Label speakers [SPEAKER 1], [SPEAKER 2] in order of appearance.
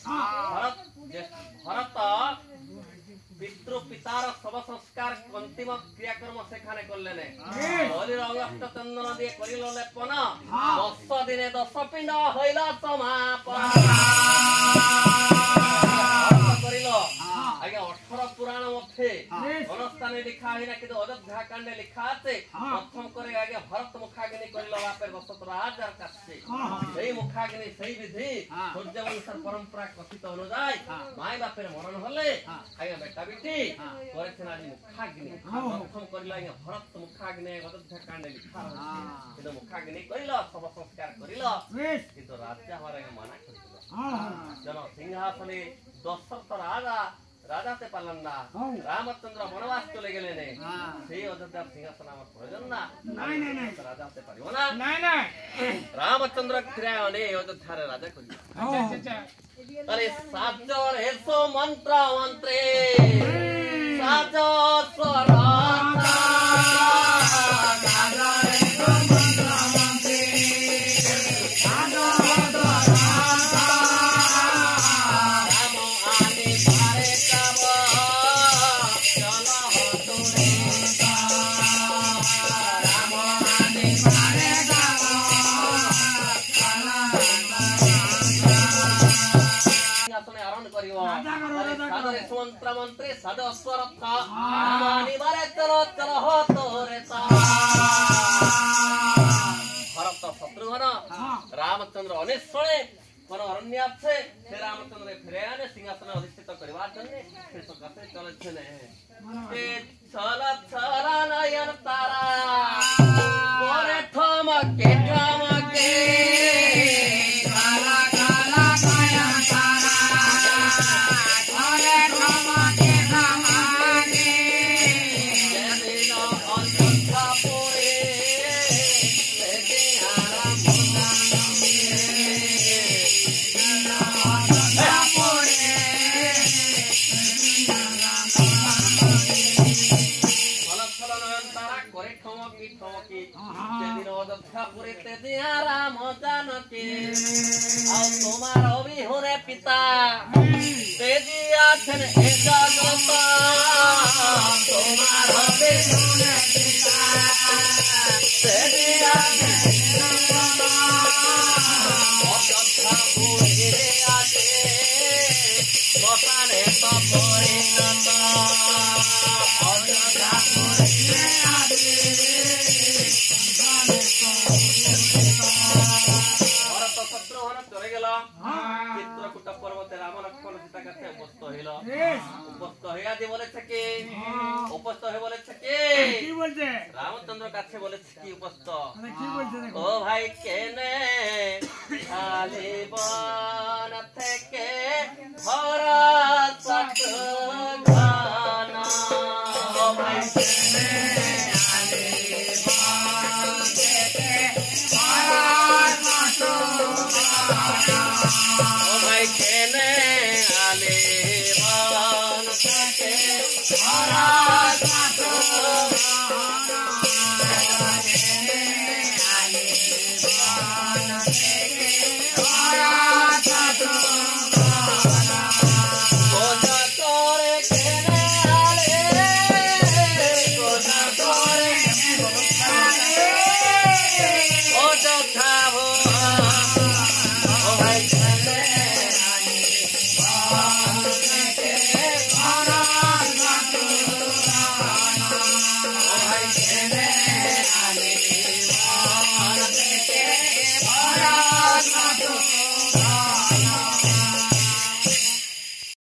[SPEAKER 1] भरत भरत पितृ पितार सब संस्कार अंतिम क्रियाकर्म सेखाने करलेने बलिर अगस्त चंदन दिए करिलो लेपन 10 दिने 10 पिंड होइला समापन करिलो आगे 18 पुराण मध्ये अनस्थाने लिखा है ना कि अयोध्या कांडे लिखा আছে प्रथम करे आगे भरत मुखाग्नि करिलो बापे दशरथ राजार काছে সেই मुखाग्नि সেই विधि सूर्यवंशर परंपरा कथित अनुযায়ী माय बापेर मरण हले आगे बेटा बेटी করেছেন আজ মুখাগ্নি প্রথম করিল আগে ভরত মুখাগ্নি অযোধ্যা কাণ্ডে লিখা আছে কিন্তু মুখাগ্নি করিল সব সংস্কার করিল কিন্তু রাজা হরে মানা করিল জন সিংহাসনে দশরথ রাজা রাজাতে পারলেন না রামচন্দ্র বনবাস চলে গেলেন সেই অযোধ্যার সিংহাসন আমার প্রয়োজন না নাই নাই নাই রাজাতে পারিব না নাই নাই রামচন্দ্র ফিরায়নে অযোধ্যার রাজা করিল अरे साजर हेसो मंत्र मंत्रे साजो स्वराता साजर हेसो मंत्र मंत्रे साजो स्वराता राम आने भारे कब चलो तुरे राम आने भारे कब मंत्र मंत्री सद स्वरथ मानिबारे चलो चलो हो तोरे भरत शत्रुघ्न रामचंद्र अनेश्वरे कोन अरण्य আছে সে রামচন্দ্র ফিরে আনে সিংহাসনে অধিষ্ঠিত করিবার জন্য সে সকাশে চলেছেন এ চলা চলা নয়ন তারা করে থমকে থমকে কালা কালা নয়ন তারা করে থমকে থমকে যেদিন অযোধ্যা পড়ে সেদিন আরাম तुम्हार अभिहुने पिता तुम्हार अभिहुने पिता मसाने तो परिणत चित्रकूट पर्वते राम लक्ष्मण सीता काছে উপস্থিত হইল উপস্থিত হইয়া দিয়ে বলেছে কি উপস্থিত হয়ে বলেছে কি বলছে রামচন্দ্র কাছে বলেছে কি উপস্থিত কি বলছে দেখো ও ভাই কেনে খালি বন থেকে ভরা শতঘন ও ভাই কেনে খালি বন থেকে ভরা ओ भाई केने आले बन के हरा सातो